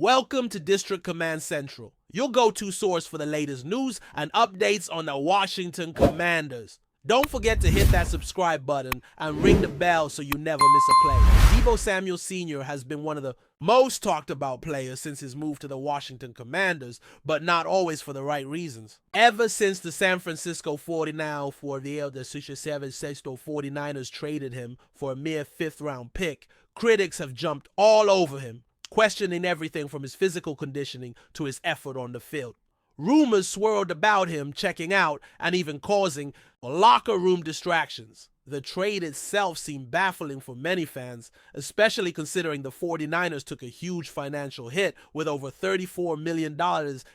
Welcome to District Command Central, your go-to source for the latest news and updates on the Washington Commanders. Don't forget to hit that subscribe button and ring the bell so you never miss a play. Deebo Samuel Sr. has been one of the most talked about players since his move to the Washington Commanders, but not always for the right reasons. Ever since the San Francisco 49ers traded him for a mere 5th-round pick, critics have jumped all over him, questioning everything from his physical conditioning to his effort on the field. Rumors swirled about him checking out and even causing locker room distractions. The trade itself seemed baffling for many fans, especially considering the 49ers took a huge financial hit with over $34 million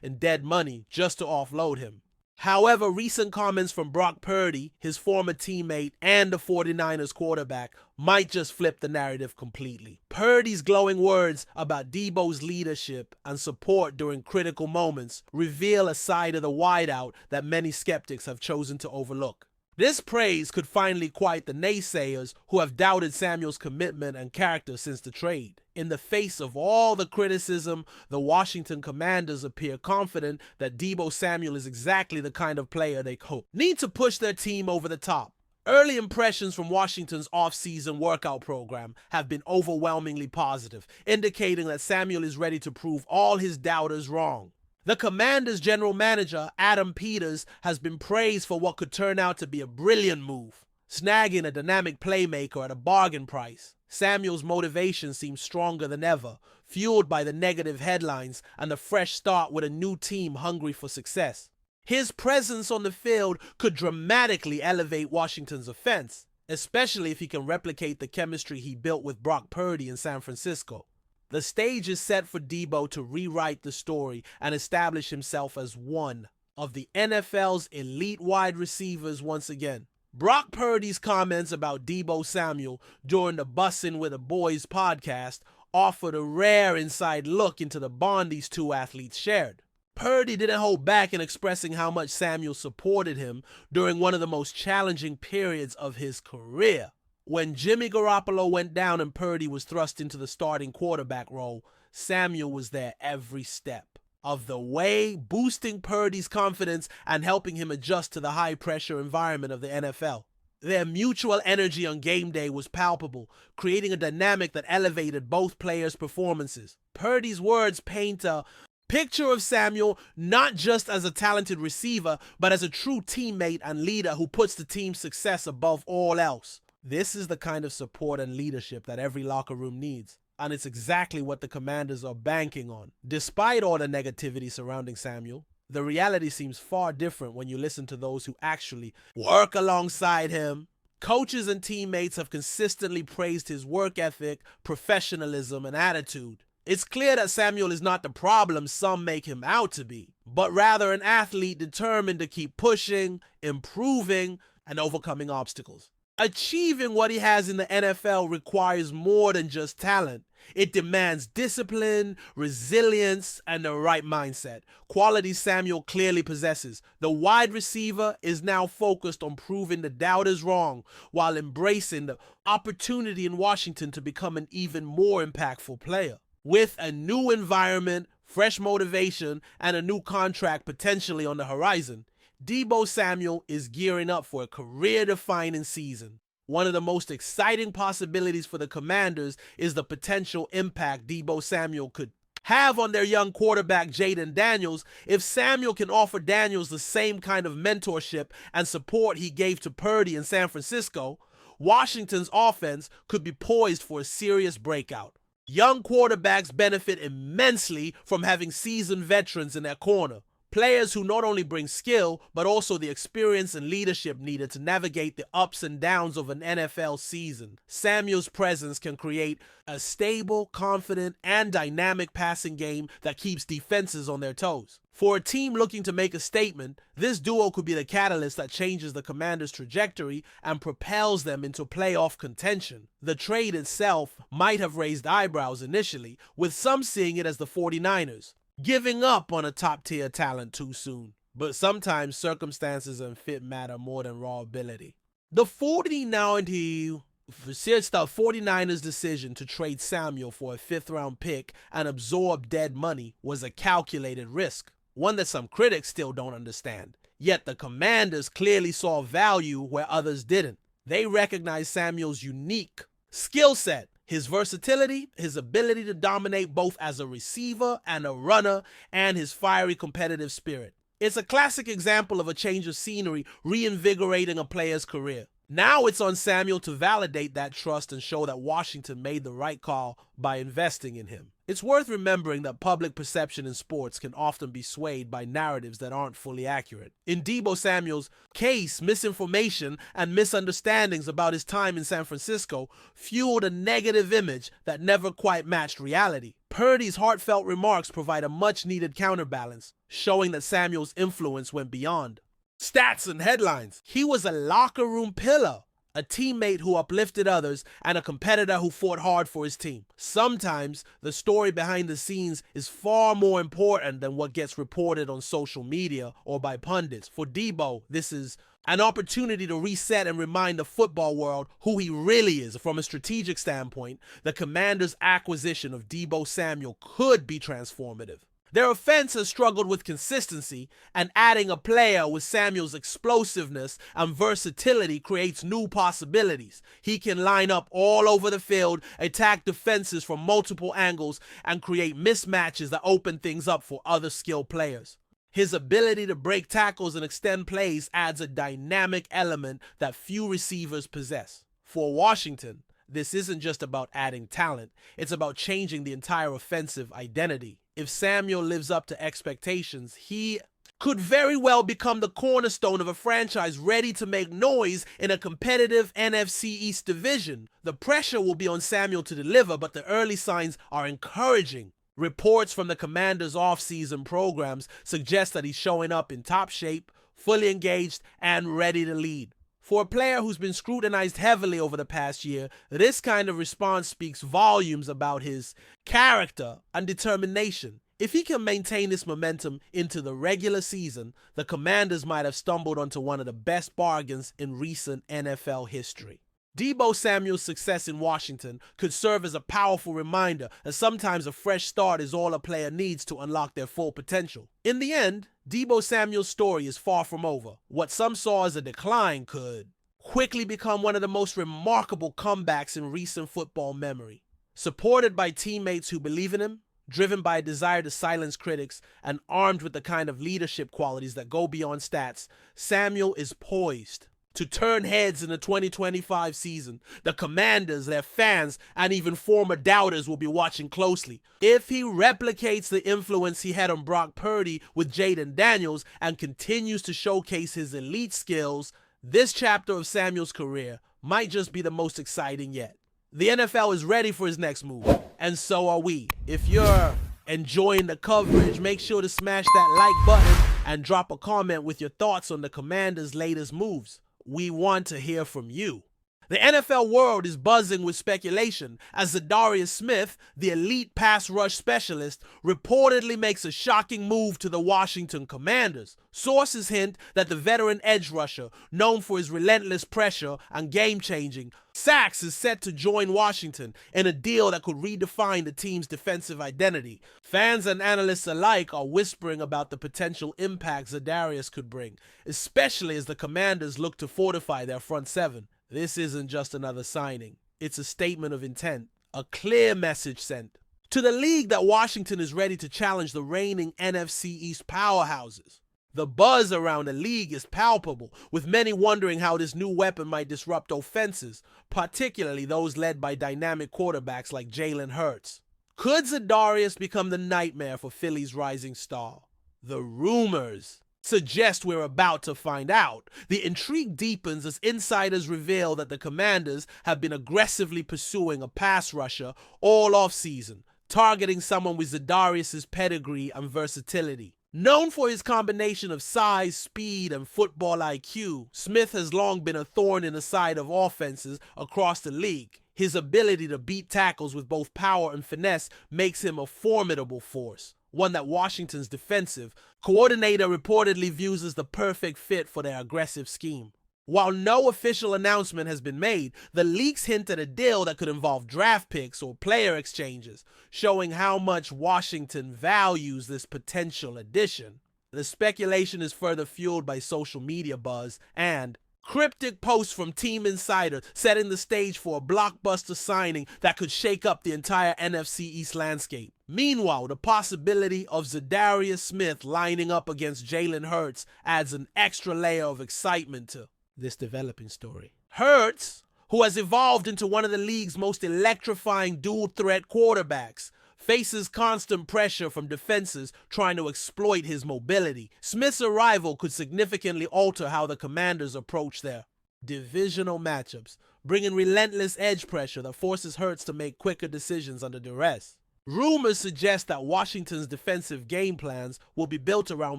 in dead money just to offload him. However, recent comments from Brock Purdy, his former teammate and the 49ers quarterback, might just flip the narrative completely. Purdy's glowing words about Deebo's leadership and support during critical moments reveal a side of the wideout that many skeptics have chosen to overlook. This praise could finally quiet the naysayers who have doubted Samuel's commitment and character since the trade. In the face of all the criticism, the Washington Commanders appear confident that Deebo Samuel is exactly the kind of player they need to push their team over the top. Early impressions from Washington's off-season workout program have been overwhelmingly positive, indicating that Samuel is ready to prove all his doubters wrong. The Commanders' general manager, Adam Peters, has been praised for what could turn out to be a brilliant move, snagging a dynamic playmaker at a bargain price. Samuel's motivation seems stronger than ever, fueled by the negative headlines and a fresh start with a new team hungry for success. His presence on the field could dramatically elevate Washington's offense, especially if he can replicate the chemistry he built with Brock Purdy in San Francisco. The stage is set for Deebo to rewrite the story and establish himself as one of the NFL's elite wide receivers once again. Brock Purdy's comments about Deebo Samuel during the Bussin' with the Boys podcast offered a rare inside look into the bond these two athletes shared. Purdy didn't hold back in expressing how much Samuel supported him during one of the most challenging periods of his career. When Jimmy Garoppolo went down and Purdy was thrust into the starting quarterback role, Samuel was there every step of the way, boosting Purdy's confidence and helping him adjust to the high-pressure environment of the NFL. Their mutual energy on game day was palpable, creating a dynamic that elevated both players' performances. Purdy's words paint a picture of Samuel not just as a talented receiver, but as a true teammate and leader who puts the team's success above all else. This is the kind of support and leadership that every locker room needs, and it's exactly what the Commanders are banking on. Despite all the negativity surrounding Samuel, the reality seems far different when you listen to those who actually work alongside him. Coaches and teammates have consistently praised his work ethic, professionalism, and attitude. It's clear that Samuel is not the problem some make him out to be, but rather an athlete determined to keep pushing, improving, and overcoming obstacles. Achieving what he has in the NFL requires more than just talent. It demands discipline, resilience, and the right mindset, qualities Samuel clearly possesses. The wide receiver is now focused on proving the doubters wrong while embracing the opportunity in Washington to become an even more impactful player. With a new environment, fresh motivation, and a new contract potentially on the horizon, Deebo Samuel is gearing up for a career-defining season. One of the most exciting possibilities for the Commanders is the potential impact Deebo Samuel could have on their young quarterback Jaden Daniels. If Samuel can offer Daniels the same kind of mentorship and support he gave to Purdy in San Francisco, Washington's offense could be poised for a serious breakout. Young quarterbacks benefit immensely from having seasoned veterans in their corner. Players who not only bring skill, but also the experience and leadership needed to navigate the ups and downs of an NFL season. Samuel's presence can create a stable, confident, and dynamic passing game that keeps defenses on their toes. For a team looking to make a statement, this duo could be the catalyst that changes the Commanders' trajectory and propels them into playoff contention. The trade itself might have raised eyebrows initially, with some seeing it as the 49ers giving up on a top-tier talent too soon. But sometimes circumstances and fit matter more than raw ability. The 49ers The 49ers' decision to trade Samuel for a 5th-round pick and absorb dead money was a calculated risk, one that some critics still don't understand. Yet the Commanders clearly saw value where others didn't. They recognized Samuel's unique skill set, his versatility, his ability to dominate both as a receiver and a runner, and his fiery competitive spirit. It's a classic example of a change of scenery reinvigorating a player's career. Now it's on Samuel to validate that trust and show that Washington made the right call by investing in him. It's worth remembering that public perception in sports can often be swayed by narratives that aren't fully accurate. In Deebo Samuel's case, misinformation and misunderstandings about his time in San Francisco fueled a negative image that never quite matched reality. Purdy's heartfelt remarks provide a much-needed counterbalance, showing that Samuel's influence went beyond stats and headlines. He was a locker room pillar, a teammate who uplifted others, and a competitor who fought hard for his team. Sometimes the story behind the scenes is far more important than what gets reported on social media or by pundits. For Deebo, this is an opportunity to reset and remind the football world who he really is. From a strategic standpoint, the Commanders' acquisition of Deebo Samuel could be transformative. Their offense has struggled with consistency, and adding a player with Samuel's explosiveness and versatility creates new possibilities. He can line up all over the field, attack defenses from multiple angles, and create mismatches that open things up for other skilled players. His ability to break tackles and extend plays adds a dynamic element that few receivers possess. For Washington, this isn't just about adding talent, it's about changing the entire offensive identity. If Samuel lives up to expectations, he could very well become the cornerstone of a franchise ready to make noise in a competitive NFC East division. The pressure will be on Samuel to deliver, but the early signs are encouraging. Reports from the Commanders' off-season programs suggest that he's showing up in top shape, fully engaged, and ready to lead. For a player who's been scrutinized heavily over the past year, this kind of response speaks volumes about his character and determination. If he can maintain this momentum into the regular season, the Commanders might have stumbled onto one of the best bargains in recent NFL history. Deebo Samuel's success in Washington could serve as a powerful reminder that sometimes a fresh start is all a player needs to unlock their full potential. In the end, Deebo Samuel's story is far from over. What some saw as a decline could quickly become one of the most remarkable comebacks in recent football memory. Supported by teammates who believe in him, driven by a desire to silence critics, and armed with the kind of leadership qualities that go beyond stats, Samuel is poised to turn heads in the 2025 season. The Commanders, their fans, and even former doubters will be watching closely. If he replicates the influence he had on Brock Purdy with Jaden Daniels and continues to showcase his elite skills, this chapter of Samuel's career might just be the most exciting yet. The NFL is ready for his next move, and so are we. If you're enjoying the coverage, make sure to smash that like button and drop a comment with your thoughts on the Commanders' latest moves. We want to hear from you. The NFL world is buzzing with speculation as ZA'DARIUS Smith, the elite pass rush specialist, reportedly makes a shocking move to the Washington Commanders. Sources hint that the veteran edge rusher, known for his relentless pressure and game-changing sacks, is set to join Washington in a deal that could redefine the team's defensive identity. Fans and analysts alike are whispering about the potential impact ZA'DARIUS could bring, especially as the Commanders look to fortify their front seven. This isn't just another signing. It's a statement of intent, a clear message sent to the league that Washington is ready to challenge the reigning NFC East powerhouses. The buzz around the league is palpable, with many wondering how this new weapon might disrupt offenses, particularly those led by dynamic quarterbacks like Jalen Hurts. Could ZA'DARIUS become the nightmare for Philly's rising star? The rumors suggest we're about to find out. The intrigue deepens as insiders reveal that the Commanders have been aggressively pursuing a pass rusher all offseason, targeting someone with ZA'DARIUS' pedigree and versatility. Known for his combination of size, speed, and football IQ, Smith has long been a thorn in the side of offenses across the league. His ability to beat tackles with both power and finesse makes him a formidable force, one that Washington's defensive coordinator reportedly views as the perfect fit for their aggressive scheme. While no official announcement has been made, the leaks hint at a deal that could involve draft picks or player exchanges, showing how much Washington values this potential addition. The speculation is further fueled by social media buzz and cryptic posts from team insiders setting the stage for a blockbuster signing that could shake up the entire NFC East landscape. Meanwhile, the possibility of ZA'DARIUS Smith lining up against Jalen Hurts adds an extra layer of excitement to this developing story. Hurts, who has evolved into one of the league's most electrifying dual-threat quarterbacks, faces constant pressure from defenses trying to exploit his mobility. Smith's arrival could significantly alter how the Commanders approach their divisional matchups, bringing relentless edge pressure that forces Hurts to make quicker decisions under duress. Rumors suggest that Washington's defensive game plans will be built around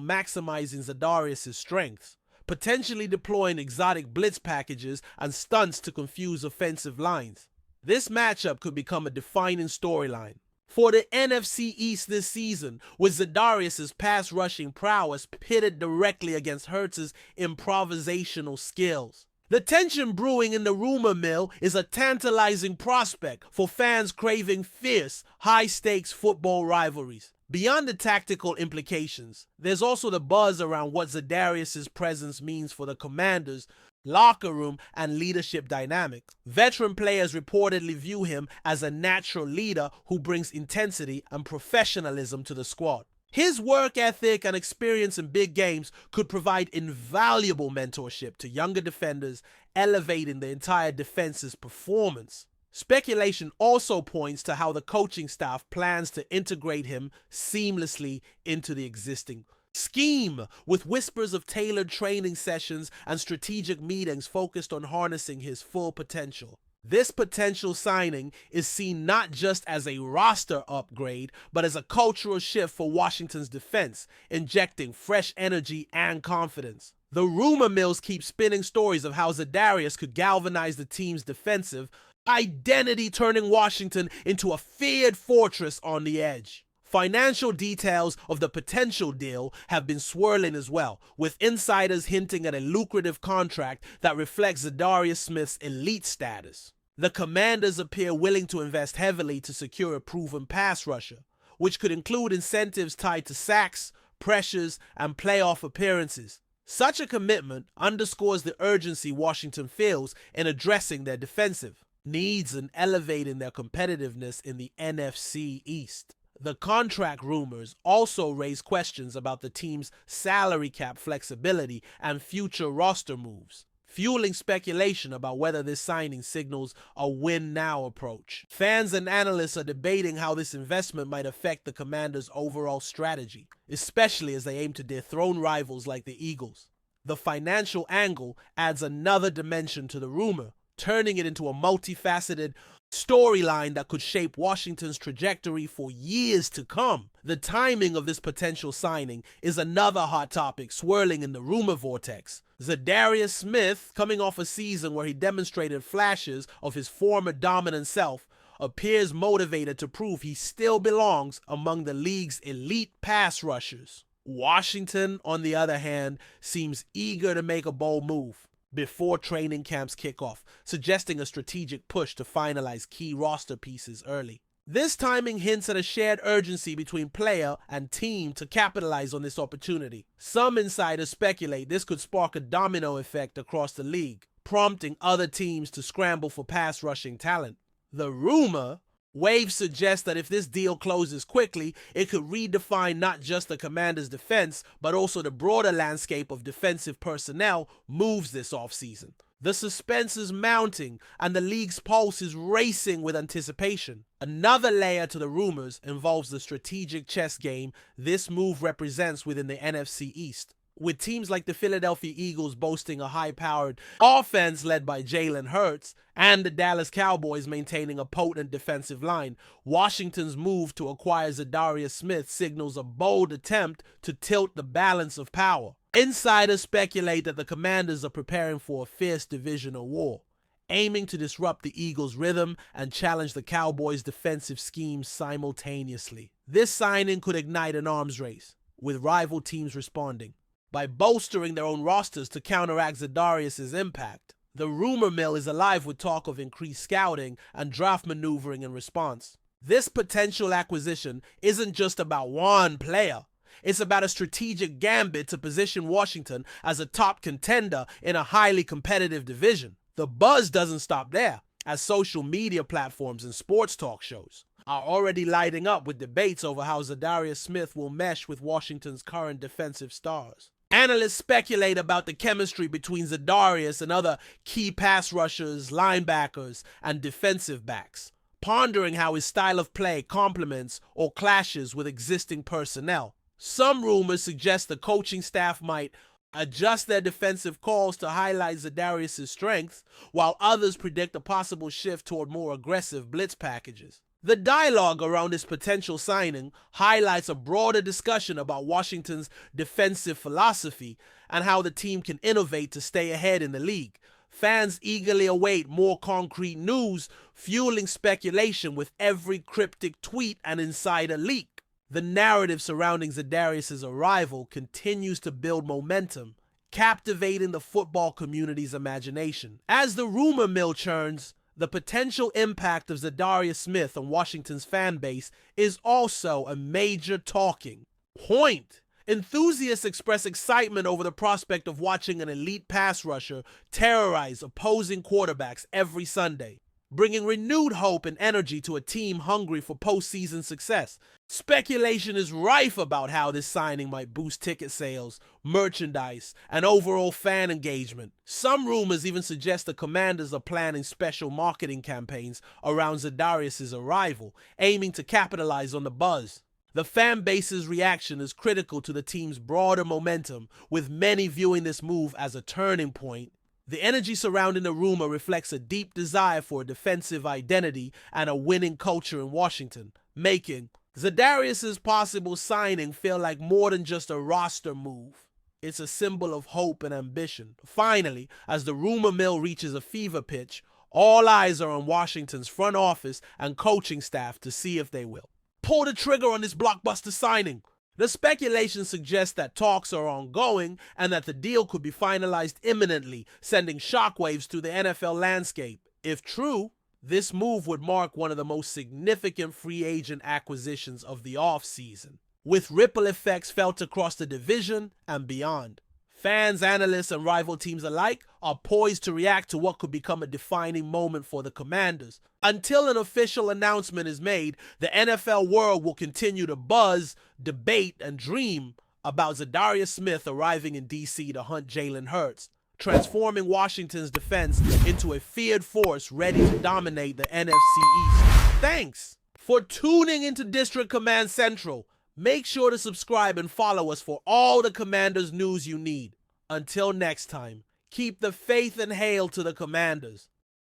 maximizing ZA'DARIUS' strengths, potentially deploying exotic blitz packages and stunts to confuse offensive lines. This matchup could become a defining storyline for the NFC East this season, with ZA'DARIUS' pass rushing prowess pitted directly against Hurts' improvisational skills. The tension brewing in the rumor mill is a tantalizing prospect for fans craving fierce, high-stakes football rivalries. Beyond the tactical implications, there's also the buzz around what ZA'DARIUS' presence means for the Commanders' locker room and leadership dynamics. Veteran players reportedly view him as a natural leader who brings intensity and professionalism to the squad. His work ethic and experience in big games could provide invaluable mentorship to younger defenders, elevating the entire defense's performance. Speculation also points to how the coaching staff plans to integrate him seamlessly into the existing scheme, with whispers of tailored training sessions and strategic meetings focused on harnessing his full potential. This potential signing is seen not just as a roster upgrade, but as a cultural shift for Washington's defense, injecting fresh energy and confidence. The rumor mills keep spinning stories of how ZA'DARIUS could galvanize the team's defensive identity, turning Washington into a feared fortress on the edge. Financial details of the potential deal have been swirling as well, with insiders hinting at a lucrative contract that reflects ZA'DARIUS Smith's elite status. The Commanders appear willing to invest heavily to secure a proven pass rusher, which could include incentives tied to sacks, pressures, and playoff appearances. Such a commitment underscores the urgency Washington feels in addressing their defensive needs and elevating their competitiveness in the NFC East. The contract rumors also raise questions about the team's salary cap flexibility and future roster moves, fueling speculation about whether this signing signals a win-now approach. Fans and analysts are debating how this investment might affect the Commanders' overall strategy, especially as they aim to dethrone rivals like the Eagles. The financial angle adds another dimension to the rumor, turning it into a multifaceted storyline that could shape Washington's trajectory for years to come. The timing of this potential signing is another hot topic swirling in the rumor vortex. ZA'DARIUS Smith, coming off a season where he demonstrated flashes of his former dominant self, appears motivated to prove he still belongs among the league's elite pass rushers. Washington, on the other hand, seems eager to make a bold move before training camps kick off, suggesting a strategic push to finalize key roster pieces early. This timing hints at a shared urgency between player and team to capitalize on this opportunity. Some insiders speculate this could spark a domino effect across the league, prompting other teams to scramble for pass rushing talent. The rumor waves suggest that if this deal closes quickly, it could redefine not just the Commanders' defense, but also the broader landscape of defensive personnel moves this offseason. The suspense is mounting, and the league's pulse is racing with anticipation. Another layer to the rumors involves the strategic chess game this move represents within the NFC East. With teams like the Philadelphia Eagles boasting a high-powered offense led by Jalen Hurts, and the Dallas Cowboys maintaining a potent defensive line, Washington's move to acquire ZA'DARIUS Smith signals a bold attempt to tilt the balance of power. Insiders speculate that the Commanders are preparing for a fierce divisional war, aiming to disrupt the Eagles' rhythm and challenge the Cowboys' defensive schemes simultaneously. This signing could ignite an arms race, with rival teams responding. by bolstering their own rosters to counteract ZA'DARIUS' impact. The rumor mill is alive with talk of increased scouting and draft maneuvering in response. This potential acquisition isn't just about one player. It's about a strategic gambit to position Washington as a top contender in a highly competitive division. The buzz doesn't stop there, as social media platforms and sports talk shows are already lighting up with debates over how ZA'DARIUS Smith will mesh with Washington's current defensive stars. Analysts speculate about the chemistry between ZA'DARIUS and other key pass rushers, linebackers, and defensive backs, pondering how his style of play complements or clashes with existing personnel. Some rumors suggest the coaching staff might adjust their defensive calls to highlight ZA'DARIUS' strengths, while others predict a possible shift toward more aggressive blitz packages. The dialogue around this potential signing highlights a broader discussion about Washington's defensive philosophy and how the team can innovate to stay ahead in the league. Fans eagerly await more concrete news, fueling speculation with every cryptic tweet and insider leak. The narrative surrounding ZA'DARIUS' arrival continues to build momentum, captivating the football community's imagination. As the rumor mill churns, the potential impact of ZA'DARIUS Smith on Washington's fan base is also a major talking point. Enthusiasts express excitement over the prospect of watching an elite pass rusher terrorize opposing quarterbacks every Sunday, bringing renewed hope and energy to a team hungry for postseason success. Speculation is rife about how this signing might boost ticket sales, merchandise, and overall fan engagement. Some rumors even suggest the Commanders are planning special marketing campaigns around ZA'DARIUS' arrival, aiming to capitalize on the buzz. The fan base's reaction is critical to the team's broader momentum, with many viewing this move as a turning point. The energy surrounding the rumor reflects a deep desire for a defensive identity and a winning culture in Washington, making ZA'DARIUS' possible signing feel like more than just a roster move. It's a symbol of hope and ambition. Finally, as the rumor mill reaches a fever pitch, all eyes are on Washington's front office and coaching staff to see if they will pull the trigger on this blockbuster signing. The speculation suggests that talks are ongoing and that the deal could be finalized imminently, sending shockwaves through the NFL landscape. If true, this move would mark one of the most significant free agent acquisitions of the offseason, with ripple effects felt across the division and beyond. Fans, analysts, and rival teams alike are poised to react to what could become a defining moment for the Commanders. Until an official announcement is made, the NFL world will continue to buzz, debate, and dream about ZA'DARIUS Smith arriving in D.C. to hunt Jalen Hurts, transforming Washington's defense into a feared force ready to dominate the NFC East. Thanks for tuning into District Command Central. Make sure to subscribe and follow us for all the Commanders news you need. Until next time, keep the faith and hail to the Commanders.